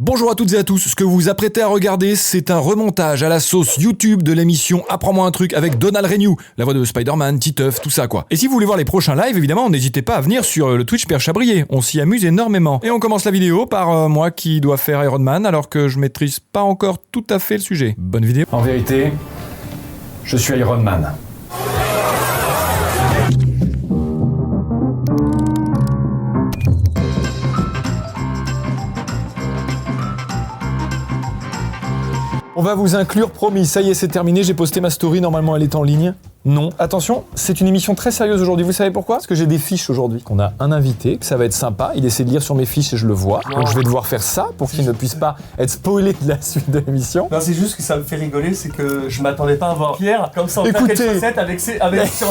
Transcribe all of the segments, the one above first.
Bonjour à toutes et à tous, ce que vous vous apprêtez à regarder, c'est un remontage à la sauce YouTube de l'émission Apprends-moi un truc avec Donald Renew, la voix de Spider-Man, Titeuf, tout ça quoi. Et si vous voulez voir les prochains lives, évidemment, n'hésitez pas à venir sur le Twitch Père Chabrier, on s'y amuse énormément. Et on commence la vidéo par moi qui dois faire Iron Man alors que je maîtrise pas encore tout à fait le sujet. Bonne vidéo. En vérité, je suis Iron Man. On va vous inclure, promis, ça y est, c'est terminé, j'ai posté ma story, normalement elle est en ligne. Non. Attention, c'est une émission très sérieuse aujourd'hui, vous savez pourquoi? Parce que j'ai des fiches aujourd'hui. On a un invité, que ça va être sympa, il essaie de lire sur mes fiches et je le vois. Donc je vais devoir faire ça pour qu'il ne puisse pas être spoilé de la suite de l'émission. Non, c'est juste que ça me fait rigoler, c'est que je m'attendais pas à voir Pierre comme ça en claquette chaussette avec sur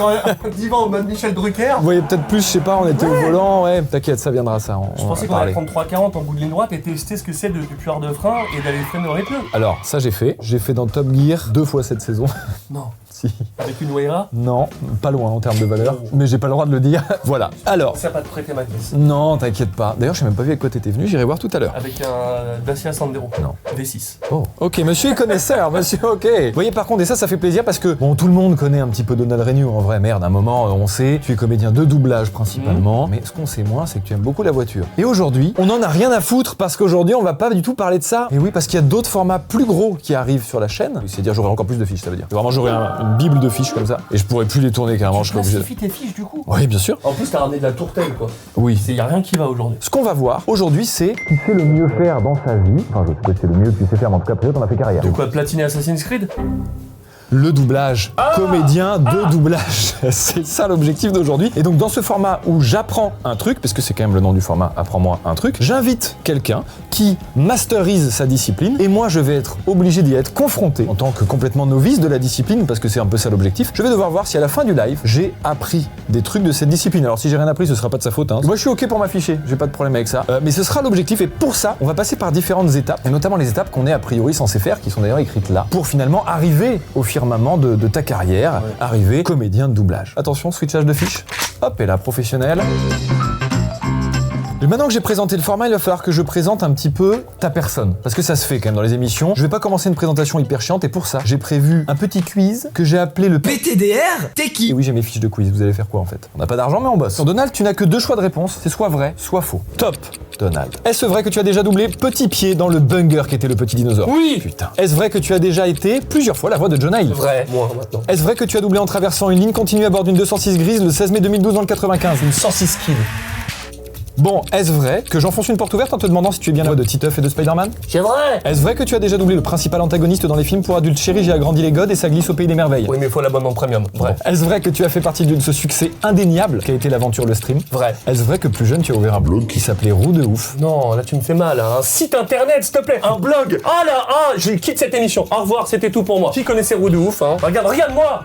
un divan en mode Michel Drucker. Vous voyez peut-être plus, je sais pas, on était au volant, ouais, t'inquiète, ça viendra ça. Je pensais qu'on allait prendre 3,40 en bout de ligne droite et tester ce que c'est de pueur de frein et d'aller freiner dans les pneus. Alors, ça j'ai fait dans Top Gear 2 fois cette saison. Non. Si. Avec une Wayra? Non, pas loin en termes de valeur, mais j'ai pas le droit de le dire. Voilà, alors... Ça va pas te prêter ma caisse. Non, t'inquiète pas. D'ailleurs, je sais même pas vu avec quoi t'étais venu, j'irai voir tout à l'heure. Avec un Dacia Sandero. Non. V6. Oh, ok, monsieur est connaisseur, monsieur, ok. Vous voyez, par contre, et ça fait plaisir parce que, bon, tout le monde connaît un petit peu Donald Renew, en vrai, merde, à un moment, on sait, tu es comédien de doublage principalement, mais ce qu'on sait moins, c'est que tu aimes beaucoup la voiture. Et aujourd'hui, on en a rien à foutre parce qu'aujourd'hui, on va pas du tout parler de ça. Et oui, parce qu'il y a d'autres formats plus gros qui arrivent sur la chaîne. C'est-à-dire, j'aurai encore plus de fiches, ça veut dire. Vraiment, j'aurai une bible de fiches comme ça, et je pourrais plus les tourner carrément, je serais obligé. Tu tes fiches du coup? Oui, bien sûr. En plus, t'as ramené de la tourtelle quoi. Oui. Y a rien qui va aujourd'hui. Ce qu'on va voir aujourd'hui, c'est qui sait le mieux faire dans sa vie. Enfin, je sais pas si c'est le mieux que tu sais faire, mais en tout cas, peut-être on a fait carrière. De quoi platiner Assassin's Creed? Le doublage, comédien de doublage. C'est ça l'objectif d'aujourd'hui. Et donc dans ce format où j'apprends un truc, parce que c'est quand même le nom du format, apprends-moi un truc, j'invite quelqu'un qui masterise sa discipline et moi je vais être obligé d'y être confronté en tant que complètement novice de la discipline, parce que c'est un peu ça l'objectif. Je vais devoir voir si à la fin du live, j'ai appris des trucs de cette discipline. Alors si j'ai rien appris, ce sera pas de sa faute. Hein. Moi je suis ok pour m'afficher, j'ai pas de problème avec ça. Mais ce sera l'objectif et pour ça, on va passer par différentes étapes, et notamment les étapes qu'on est a priori censé faire, qui sont d'ailleurs écrites là, pour finalement arriver au firmament de ta carrière, arriver comédien de doublage. Attention, switchage de fiches. Hop, et là, professionnel. Et maintenant que j'ai présenté le format, il va falloir que je présente un petit peu ta personne. Parce que ça se fait quand même dans les émissions. Je vais pas commencer une présentation hyper chiante et pour ça, j'ai prévu un petit quiz que j'ai appelé le PTDR. T'es qui? Et oui, j'ai mes fiches de quiz. Vous allez faire quoi en fait? On n'a pas d'argent mais on bosse. Sur Donald, tu n'as que 2 choix de réponse. C'est soit vrai, soit faux. Top, Donald. Est-ce vrai que tu as déjà doublé Petit Pied dans le Bunger qui était le petit dinosaure? Oui. Putain. Est-ce vrai que tu as déjà été plusieurs fois la voix de John Hill? Vrai, moi maintenant. Est-ce vrai que tu as doublé en traversant une ligne continue à bord d'une 206 grise le 16 mai 2012 dans le 95? Une 106 kills. Bon, est-ce vrai que j'enfonce une porte ouverte en te demandant si tu es bien la voix de Titeuf et de Spider-Man? C'est vrai. Est-ce vrai que tu as déjà doublé le principal antagoniste dans les films pour adultes chéris, j'ai agrandi les godes et ça glisse au pays des merveilles? Oui, mais il faut l'abonnement premium. Vrai. Est-ce vrai que tu as fait partie de ce succès indéniable qu'a été l'aventure Le Stream? Vrai. Est-ce vrai que plus jeune tu as ouvert un blog qui s'appelait Roue de Ouf? Non, là tu me fais mal. Un site internet, s'il te plaît. Un blog. Ah là, je quitte cette émission. Au revoir, c'était tout pour moi. Qui connaissait Roue de Ouf, hein? Regarde-moi.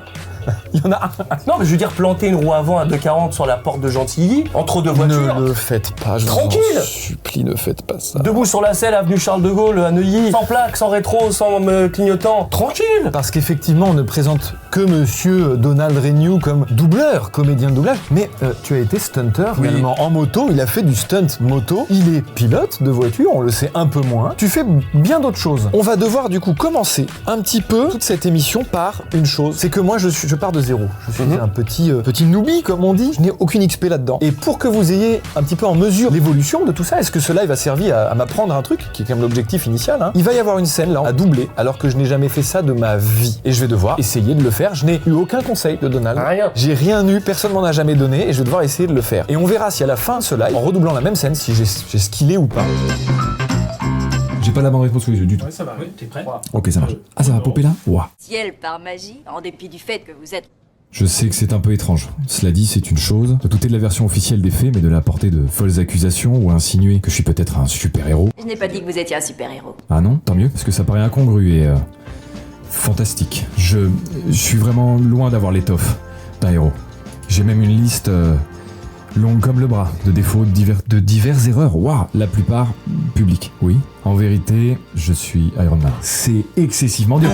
Il y en a un. Non, mais je veux dire, planter une roue avant à 2,40 sur la porte de Gentilly, entre deux voitures. Ne le faites pas, je Tranquille. vous en supplie, ne faites pas ça. Debout sur la selle, avenue Charles de Gaulle, à Neuilly, sans plaque, sans rétro, sans clignotant. Tranquille. Parce qu'effectivement, on ne présente que monsieur Donald Renew comme doubleur, comédien de doublage, mais tu as été stunter finalement en moto, il a fait du stunt moto, il est pilote de voiture, on le sait un peu moins, tu fais bien d'autres choses. On va devoir du coup commencer un petit peu toute cette émission par une chose, c'est que moi je pars de zéro, je suis un petit newbie comme on dit, je n'ai aucune XP là-dedans. Et pour que vous ayez un petit peu en mesure l'évolution de tout ça, est-ce que ce live a servi à m'apprendre un truc, qui est quand même l'objectif initial, hein, il va y avoir une scène là à doubler, alors que je n'ai jamais fait ça de ma vie. Et je vais devoir essayer de le faire. Je n'ai eu aucun conseil de Donald. Rien. J'ai rien eu, personne m'en a jamais donné et je vais devoir essayer de le faire. Et on verra si à la fin de ce live, en redoublant la même scène, si j'ai skillé ou pas. J'ai pas la bonne réponse sous les yeux du tout. Ouais, ça va. Oui, t'es prêt? Ok, ça marche. Ah, ça va popper là? Ouah. Ciel par magie, en dépit du fait que vous êtes... Je sais que c'est un peu étrange. Cela dit, c'est une chose. De douter de la version officielle des faits, mais de la porter de folles accusations ou insinuer que je suis peut-être un super-héros. Je n'ai pas dit que vous étiez un super-héros. Ah non? Tant mieux, parce que ça paraît incongru et... fantastique. Je suis vraiment loin d'avoir l'étoffe d'un héros. J'ai même une liste... longue comme le bras, de défauts, de diverses erreurs, waouh, la plupart publiques. Oui, En vérité, je suis Iron Man. C'est excessivement dur.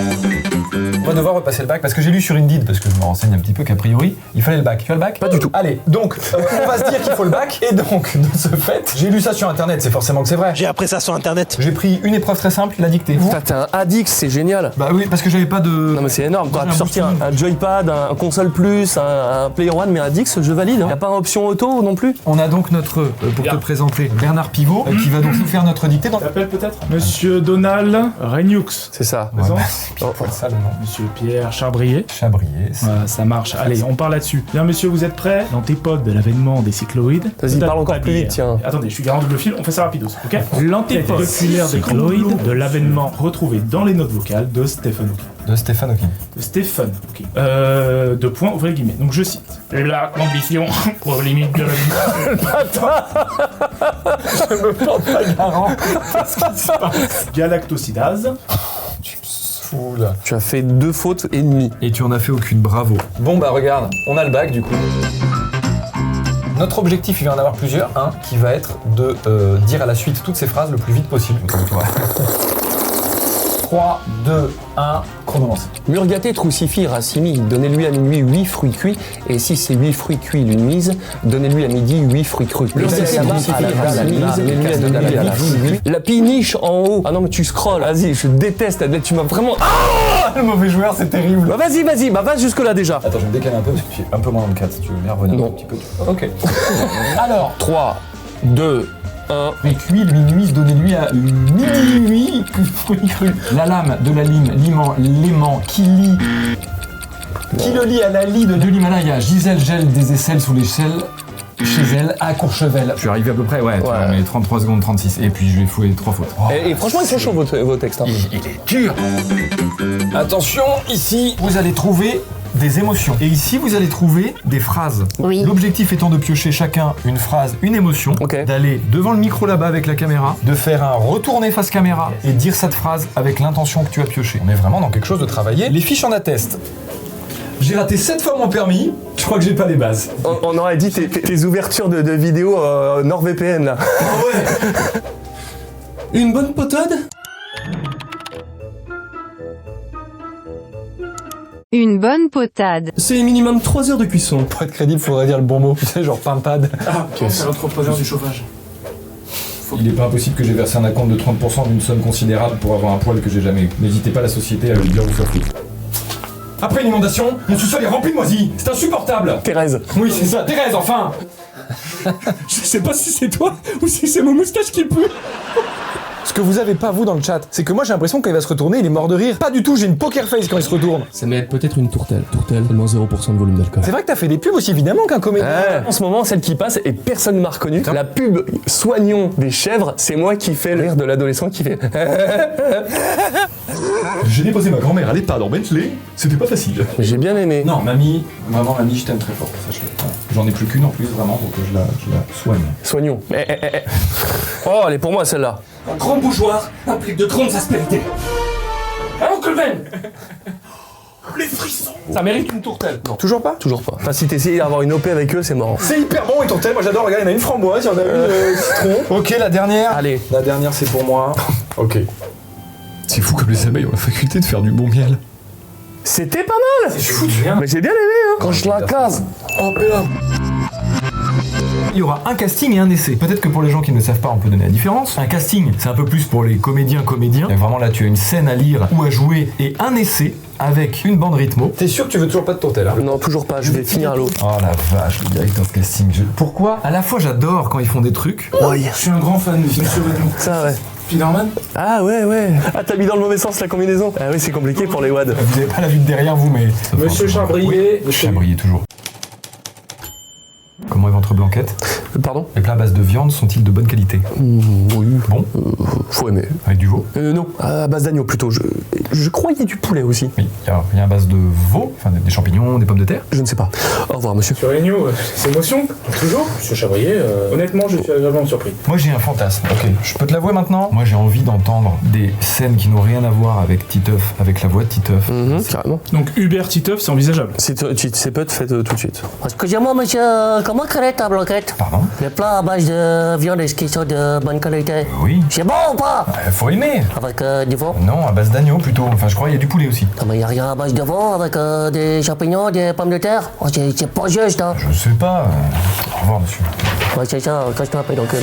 On va devoir repasser le bac parce que j'ai lu sur Indeed, parce que je me renseigne un petit peu qu'a priori, il fallait le bac. Tu as le bac? Pas du tout. Allez, donc, on va se dire qu'il faut le bac, et donc, de ce fait, j'ai lu ça sur internet, c'est forcément que c'est vrai. J'ai appris ça sur internet. J'ai pris une épreuve très simple, la dictée. Putain, t'es un Adix, c'est génial. Bah oui, parce que j'avais pas de. Non mais c'est énorme, t'aurais pu sortir un joypad, un console plus, un player one, mais un Dix, je valide. Y'a pas une option auto non plus? On a donc notre, pour te présenter, Bernard Pivot, qui va donc nous faire notre dictée dans. T'appelles peut-être Monsieur Donald Regnux. C'est ça. Ouais, Raison. bah, c'est pile poil ça le nom. Monsieur Pierre Charbrier. Chabrier. Voilà, ça marche. Allez, on part là-dessus. Bien, monsieur, vous êtes prêts? L'antépode de l'avènement des cycloïdes. Vas-y, parle encore plus vite, tiens. Attendez, je suis garant double fil, on fait ça rapidos, ok? L'antépode populaire des cycloïdes de l'avènement retrouvé dans les notes vocales de Stephen Hawking. De Stéphane Hawking. De Stephen Hawking. Deux points, ouvrez les guillemets. Donc je cite. La condition pour limite de la vie. Je me porte pas garant. Qu'est-ce qui se passe? Galactosidase. Tu me saoules. Tu as fait 2 fautes et demie. Et tu en as fait aucune, bravo. Bon bah regarde, on a le bac du coup. Notre objectif, il va en avoir plusieurs. Un qui va être de dire à la suite toutes ces phrases le plus vite possible. Comme toi. 3, 2, 1, chrono lancé. Murgaté, Troussifi, Racimi, donnez-lui à minuit 8 fruits cuits, et si ces 8 fruits cuits lui nuisent, donnez-lui à midi 8 fruits crus. Murgaté, Troussifi, Racimi, donnez-lui à minuit 8. La piniche en haut. Ah non mais tu scrolles, vas-y, je déteste, tu m'as vraiment... Ah, le mauvais joueur, c'est terrible. Bah vas-y, bah va jusque là déjà. Attends, je vais me décaler un peu parce que je suis un peu moins dans le cadre si tu veux bien revenir Non. un petit peu. Ok. Alors, 3, 2, 1... les cuits lui nuisent, donnez-lui à midi 8 fruits crus. La lame de la lime, l'aimant, qui le lie à la lie de l'Himalaya. Gisèle gèle des aisselles sous l'échelle. Chez elle, à Courchevel. Je suis arrivé à peu près, ouais. Ouais. Mais 33 secondes 36. Et puis je vais fouiller 3 fautes. Et franchement, ils sont chauds vos textes. Hein. Il est dur. Attention, ici, vous allez trouver des émotions. Et ici, vous allez trouver des phrases. Oui. L'objectif étant de piocher chacun une phrase, une émotion, Ok. d'aller devant le micro là-bas avec la caméra, de faire un retourné face caméra et de dire cette phrase avec l'intention que tu as pioché. On est vraiment dans quelque chose de travaillé. Les fiches en attestent. J'ai raté 7 fois mon permis, je crois que j'ai pas les bases. On aurait dit tes ouvertures de vidéos NordVPN là. Une bonne potade? Une bonne potade. C'est minimum 3 heures de cuisson. Pour être crédible, faudrait dire le bon mot. Tu sais, genre pimpade. Ah, ok, c'est l'entrepreneur du chauffage. Il n'est pas impossible que j'ai versé un acompte de 30% d'une somme considérable pour avoir un poil que j'ai jamais eu. N'hésitez pas, la société à le dire vous faire foutre. Après une inondation, mon sous-sol est rempli de moisis. C'est insupportable. Thérèse. Oui, c'est ça. Thérèse, enfin. Je sais pas si c'est toi ou si c'est mon moustache qui pue. Ce que vous avez pas, vous, dans le chat, c'est que moi, j'ai l'impression que quand il va se retourner, il est mort de rire. Pas du tout, j'ai une poker face quand il se retourne. Ça mérite peut-être une tourtelle. Tourtelle, seulement 0% de volume d'alcool. C'est vrai que t'as fait des pubs aussi évidemment qu'un comédien. En ce moment, celle qui passe et personne ne m'a reconnu. La pub Soignons des chèvres, c'est moi qui fais le rire de l'adolescent qui fait. J'ai déposé ma grand-mère à l'EHPAD en Bentley, c'était pas facile. J'ai bien aimé. Non, mamie, vraiment, mamie, je t'aime très fort, sache-le. Voilà. J'en ai plus qu'une en plus, vraiment, donc je la soigne. Soignons. Oh, elle est pour moi celle-là. Un grand bougeoir implique de grandes aspérités. Hein, Oncle Ben? Les frissons. Ça mérite une tourtelle. Non. Toujours pas? Toujours pas. Enfin, si t'essayes d'avoir une OP avec eux, c'est marrant. C'est hyper bon, et tourtelle, moi j'adore, regarde, il y en a une framboise, il y en a une citron. Ok, la dernière. Allez. La dernière, c'est pour moi. Ok. C'est fou comme les abeilles ont la faculté de faire du bon miel. C'était pas mal. C'est foutu. Mais j'ai bien aimé, hein. Quand je la case. Oh, là. Il y aura un casting et un essai. Peut-être que pour les gens qui ne savent pas, on peut donner la différence. Un casting, c'est un peu plus pour les comédiens. Et vraiment là, tu as une scène à lire ou à jouer et un essai avec une bande rythmo. T'es sûr que tu veux toujours pas de tourtelle hein? Non, toujours pas. Je vais finir à l'eau. Oh la vache, le directeur de casting. Pourquoi? À la fois, j'adore quand ils font des trucs. Oui. Je suis un grand fan de Monsieur Renaud. Ça, ouais. Spider-Man? Ah ouais. Ah, t'as mis dans le mauvais sens la combinaison. Ah oui, c'est compliqué pour les WAD. Vous avez pas la vue de derrière vous, mais. Monsieur Charbrier. Oui, Charbrier toujours. Comment est votre blanquette? Pardon? Les plats à base de viande sont-ils de bonne qualité? Oui. Bon, Faut aimer. avec du veau. Non, à base d'agneau plutôt. Je crois qu'il y a du poulet aussi. Oui, il y a à base de veau, enfin des champignons, des pommes de terre. Je ne sais pas. Au revoir, monsieur. Sur les news, c'est émotion, toujours. Monsieur Chavrier, honnêtement, je suis agréablement surpris. Moi j'ai un fantasme, ok. Je peux te l'avouer maintenant. Moi j'ai envie d'entendre des scènes qui n'ont rien à voir avec Titeuf, avec la voix de Titeuf. Carrément. Donc Hubert Titeuf, c'est envisageable. C'est peut fait tout de suite. Excusez-moi, monsieur, comment crée ta blanquette? Pardon? Les plats à base de viande, est-ce qu'ils sont de bonne qualité? Oui. C'est bon ou pas? Faut aimer. Avec du veau? Non, à base d'agneau plutôt. Enfin je crois qu'il y a du poulet aussi. Non, mais y a rien à base de veau avec des champignons, des pommes de terre? Oh, c'est pas juste, hein? Je sais pas. Au revoir monsieur. Ouais, c'est ça, cache-toi un peu dans le cul.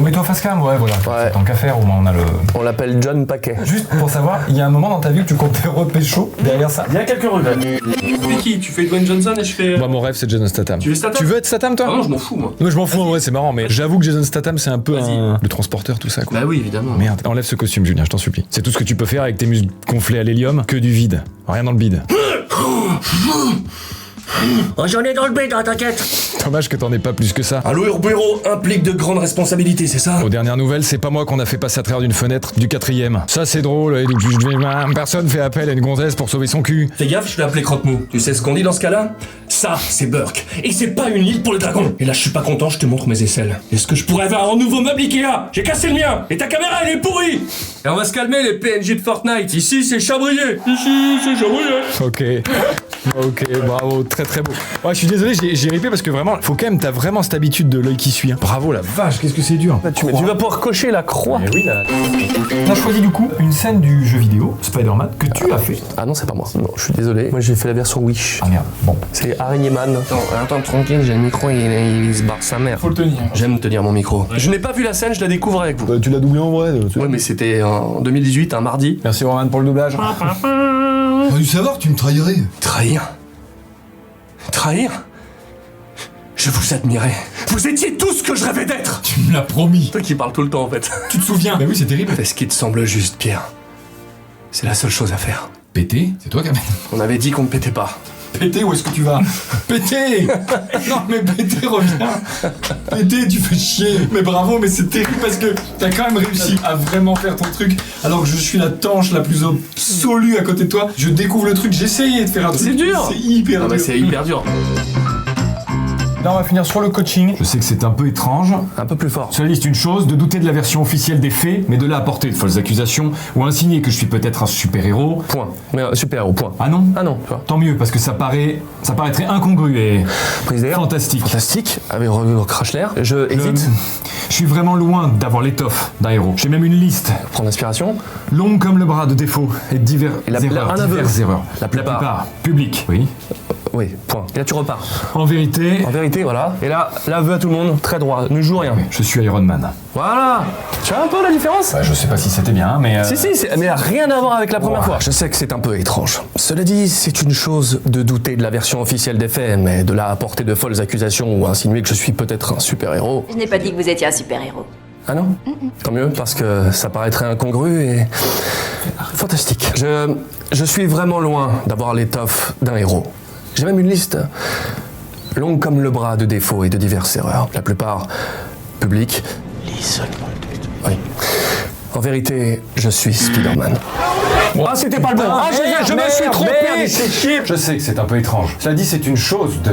Mets-toi face cam, ouais voilà. Ouais. Tant qu'à faire, au moins on a le... On l'appelle John Paquet. Juste pour savoir, il y a un moment dans ta vie que tu comptais repécho derrière ça. Il y a quelques regrets. Tu fais qui? Tu fais Dwayne Johnson et je fais. Moi, mon rêve, c'est Jason Statham. Tu veux Statham? Tu veux être Statham, toi? Ah non, je m'en fous, moi. Moi, je m'en fous, en vrai, c'est marrant, mais j'avoue que Jason Statham, c'est un peu le transporteur, tout ça, quoi. Bah oui, évidemment. Merde, enlève ce costume, Julien, je t'en supplie. C'est tout ce que tu peux faire avec tes muscles gonflés à l'hélium, que du vide. Rien dans le bide. Oh, j'en ai dans le bide, hein, t'inquiète. Dommage que t'en aies pas plus que ça. Allo Urbero implique de grandes responsabilités, c'est ça? Aux dernières nouvelles, c'est pas moi qu'on a fait passer à travers d'une fenêtre du 4ème. Ça, c'est drôle, et donc personne fait appel à une gonzesse pour sauver son cul. Fais gaffe, je vais appeler Croque-Mou. Tu sais ce qu'on dit dans ce cas-là? Ça, c'est Burke. Et c'est pas une île pour les dragons. Et là, je suis pas content, je te montre mes aisselles. Est-ce que je pourrais avoir un nouveau meuble Ikea? J'ai cassé le mien. Et ta caméra, elle est pourrie. Et on va se calmer, les PNJ de Fortnite. Ici, c'est Chabrier. Ici, c'est Chabrier. Ok, bravo, très très beau. Ouais, je suis désolé, j'ai ripé parce que vraiment, faut quand même, t'as vraiment cette habitude de l'œil qui suit. Hein. Bravo la vache, qu'est-ce que c'est dur. Tu vas pouvoir cocher la croix. Eh oui, là. T'as choisi du coup une scène du jeu vidéo, Spider-Man, que tu as fait. Ah non, c'est pas moi. Non, je suis désolé. Moi, j'ai fait la version Wish. Ah merde, bon. C'est Araignée Man. Attends, tranquille, j'ai le micro, il se barre sa mère. Faut le tenir. J'aime tenir mon micro. Je n'ai pas vu la scène, je la découvre avec vous. Tu l'as doublé en vrai. Ouais, mais c'était en 2018, un mardi. Merci Roman pour le doublage. T'aurais dû savoir que tu me trahirais. Trahir? Je vous admirais. Vous étiez tout ce que je rêvais d'être. Tu me l'as promis. Toi qui parles tout le temps en fait. Tu te souviens? Bah oui, c'est terrible. Fais ce qui te semble juste, Pierre. C'est la seule chose à faire. Péter? C'est toi qui as... On avait dit qu'on ne pétait pas. Péter, où est-ce que tu vas? Péter! Non mais péter, reviens! Péter, tu fais chier! Mais bravo, mais c'est terrible parce que t'as quand même réussi à vraiment faire ton truc alors que je suis la tanche la plus absolue à côté de toi. Je découvre le truc, j'ai essayé de faire un truc. C'est dur! C'est hyper dur. C'est hyper dur. Là, on va finir sur le coaching. Je sais que c'est un peu étrange. Un peu plus fort. Cela liste une chose, de douter de la version officielle des faits, mais de là à porter de fausses accusations, ou insinuer que je suis peut-être un super-héros. Point. Mais super-héros, point. Ah non? Ah non, tu vois. Tant mieux, parce que ça paraîtrait incongru et Prise d'air. fantastique. Fantastique. Avec crash l'air. Je hésite. Je suis vraiment loin d'avoir l'étoffe d'un héros. J'ai même une liste, Prendre l'inspiration. longue comme le bras de défauts et divers Et erreurs. un aveu. Diverses erreurs. La plupart. Publiques. Oui. Oui, point. Et là, tu repars. En vérité, En vérité, voilà. Et là, l'aveu à tout le monde, très droit. Ne joue rien. je suis Iron Man. Voilà. Tu vois un peu la différence? Bah, je sais pas si c'était bien, mais... Si, mais rien à voir avec la première fois. Je sais que c'est un peu étrange. Cela dit, c'est une chose de douter de la version officielle des faits, mais de là à porter de folles accusations ou insinuer que je suis peut-être un super-héros. Je n'ai pas dit que vous étiez un super-héros. Ah non? Tant mieux, parce que ça paraîtrait incongru et fantastique. Je suis vraiment loin d'avoir l'étoffe d'un héros. J'ai même une liste longue comme le bras de défauts et de diverses erreurs. La plupart publiques. Oui. En vérité, je suis Spider-Man. Ah, c'était pas le bon. Ah, je me suis trompé. Je sais que c'est un peu étrange. Cela dit, c'est une chose de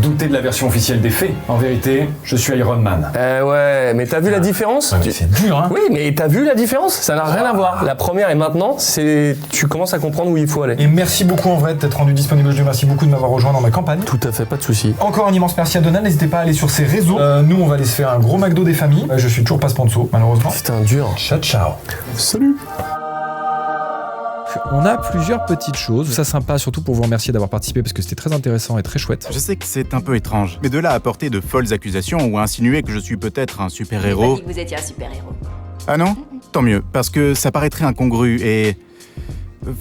douter de la version officielle des faits. En vérité, je suis Iron Man. Ouais, mais t'as vu la différence? Ouais, mais c'est dur, hein? Oui, mais t'as vu la différence? Ça n'a rien à voir. La première et maintenant, tu commences à comprendre où il faut aller. Et merci beaucoup en vrai de t'être rendu disponible aujourd'hui. Merci beaucoup de m'avoir rejoint dans ma campagne. Tout à fait, pas de souci. Encore un immense merci à Donald. N'hésitez pas à aller sur ses réseaux. Nous, on va aller se faire un gros McDo des familles. Je suis toujours pas sponsor, malheureusement. Putain, dur. Ciao, ciao. Salut. On a plusieurs petites choses. Ça sympa, surtout pour vous remercier d'avoir participé parce que c'était très intéressant et très chouette. Je sais que c'est un peu étrange, mais de là à porter de folles accusations ou à insinuer que je suis peut-être un Je n'ai pas super-héros... dit que vous étiez un super-héros. Ah non? Tant mieux, parce que ça paraîtrait incongru et...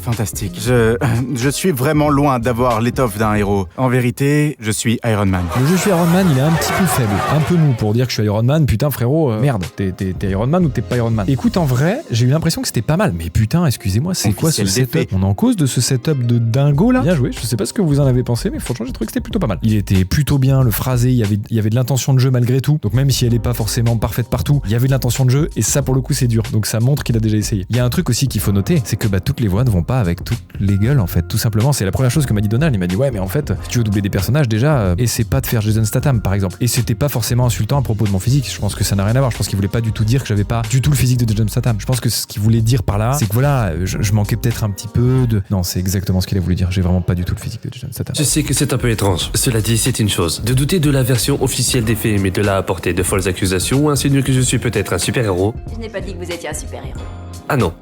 fantastique. Je suis vraiment loin d'avoir l'étoffe d'un héros. En vérité, je suis Iron Man. Le je suis Iron Man, il est un petit peu faible, un peu mou pour dire que je suis Iron Man. Putain frérot, merde, t'es Iron Man ou t'es pas Iron Man? Écoute, en vrai, j'ai eu l'impression que c'était pas mal. Mais putain, excusez-moi, c'est quoi ce setup? On est en cause de ce setup de dingo là? Bien joué, je sais pas ce que vous en avez pensé, mais franchement j'ai trouvé que c'était plutôt pas mal. Il était plutôt bien, le phrasé, il y avait de l'intention de jeu malgré tout. Donc même si elle est pas forcément parfaite partout, il y avait de l'intention de jeu et ça pour le coup c'est dur. Donc ça montre qu'il a déjà essayé. Il y a un truc aussi qu'il faut noter, c'est que toutes les voix ne vont pas avec toutes les gueules en fait, tout simplement. C'est la première chose que m'a dit Donald. Il m'a dit ouais mais en fait si tu veux doubler des personnages déjà, essaie pas de faire Jason Statham par exemple. Et c'était pas forcément insultant à propos de mon physique. Je pense que ça n'a rien à voir. Je pense qu'il voulait pas du tout dire que j'avais pas du tout le physique de Jason Statham. Je pense que ce qu'il voulait dire par là, c'est que voilà, je manquais peut-être un petit peu de. Non, c'est exactement ce qu'il a voulu dire. J'ai vraiment pas du tout le physique de Jason Statham. Je sais que c'est un peu étrange. Cela dit, c'est une chose. De douter de la version officielle des faits, mais de là apporter de folles accusations ou insinuer que je suis peut-être un super-héros. Je n'ai pas dit que vous étiez un super-héros. Ah non.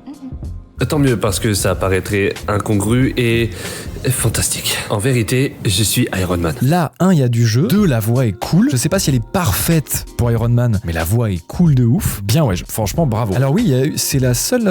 Tant mieux parce que ça paraîtrait incongru et fantastique. En vérité, je suis Iron Man. Là, il y a du jeu. 2, la voix est cool. Je sais pas si elle est parfaite pour Iron Man, mais la voix est cool de ouf. Bien, ouais, franchement, bravo. Alors oui, c'est la seule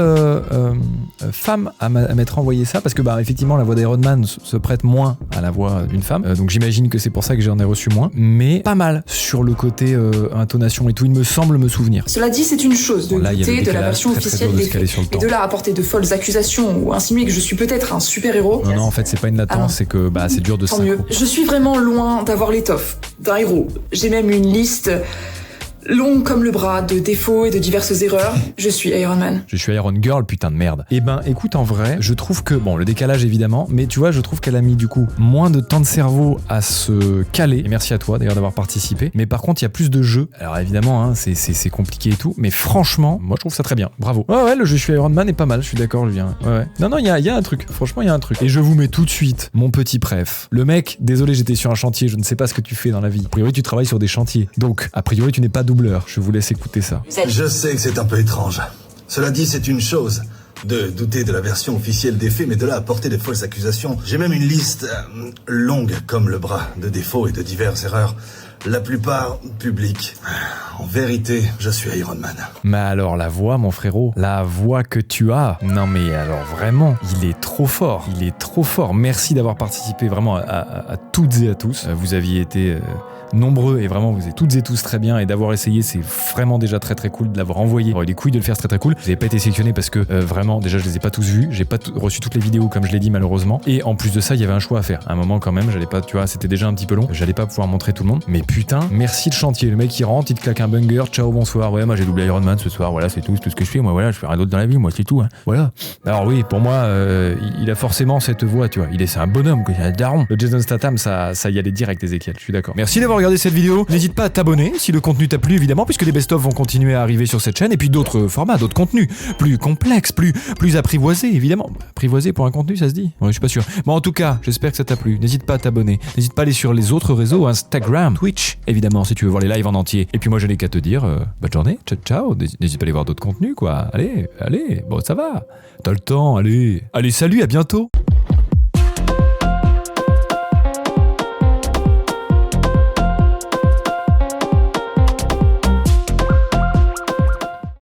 femme à m'être envoyé ça, parce que effectivement, la voix d'Iron Man se prête moins à la voix d'une femme. Donc j'imagine que c'est pour ça que j'en ai reçu moins. Mais pas mal sur le côté intonation et tout, il me semble me souvenir. Cela dit, c'est une chose de douter de la version officielle des faits, et de là apporter de folles accusations ou insinuer que je suis peut-être un super-héros. Non, en fait, c'est pas une latence, c'est que c'est dur de tant mieux. Je suis vraiment loin d'avoir l'étoffe d'un héros. J'ai même une liste longue comme le bras de défauts et de diverses erreurs. Je suis Iron Man. Je suis Iron Girl, putain de merde. Eh ben, écoute, en vrai, je trouve que, le décalage évidemment, mais tu vois, je trouve qu'elle a mis du coup moins de temps de cerveau à se caler. Et merci à toi d'ailleurs d'avoir participé. Mais par contre, il y a plus de jeux. Alors évidemment, c'est compliqué et tout, mais franchement, moi je trouve ça très bien. Bravo. Ouais, le je suis Iron Man est pas mal, je suis d'accord, Julien. Ouais. Non, il y a un truc. Franchement, il y a un truc. Et je vous mets tout de suite mon petit préf. Le mec, désolé, j'étais sur un chantier, je ne sais pas ce que tu fais dans la vie. A priori, tu travailles sur des chantiers. Donc, a priori, tu n'es pas doubleur. Je vous laisse écouter ça. Je sais que c'est un peu étrange. Cela dit, c'est une chose de douter de la version officielle des faits, mais de là apporter de folles accusations. J'ai même une liste longue comme le bras de défauts et de diverses erreurs. La plupart publiques. En vérité, je suis Iron Man. Mais alors la voix, mon frérot, la voix que tu as, non mais alors vraiment, il est trop fort. Il est trop fort. Merci d'avoir participé vraiment à toutes et à tous. Vous aviez été nombreux et vraiment vous êtes toutes et tous très bien, et d'avoir essayé, c'est vraiment déjà très très cool. De l'avoir envoyé, les couilles de le faire, c'est très très cool. Vous n'avez pas été sélectionné parce que vraiment déjà je les ai pas tous vus, j'ai pas reçu toutes les vidéos comme je l'ai dit malheureusement, et en plus de ça il y avait un choix à faire. À un moment quand même, j'allais pas, tu vois, c'était déjà un petit peu long, j'allais pas pouvoir montrer tout le monde, mais putain, merci le chantier. Le mec il rentre, il te claque un banger, ciao bonsoir, ouais moi j'ai doublé Iron Man ce soir, voilà c'est tout ce que je fais, moi voilà je fais rien d'autre dans la vie, moi c'est tout, voilà. Alors oui, pour moi il a forcément cette voix, tu vois, c'est un bonhomme, c'est un daron. Le Jason Statham, ça y allait direct, Ezekiel, je suis d'accord. Merci d'avoir regardé cette vidéo. N'hésite pas à t'abonner si le contenu t'a plu évidemment, puisque des best-of vont continuer à arriver sur cette chaîne, et puis d'autres formats, d'autres contenus plus complexes, plus apprivoisés évidemment. Apprivoisé pour un contenu, ça se dit? Ouais, je suis pas sûr. Bon, en tout cas, j'espère que ça t'a plu. N'hésite pas à t'abonner. N'hésite pas à aller sur les autres réseaux, Instagram, Twitch évidemment, si tu veux voir les lives en entier. Et puis moi je n'ai qu'à te dire bonne journée, ciao. N'hésite pas à aller voir d'autres contenus quoi. Allez, bon ça va. T'as le temps, allez, salut, à bientôt.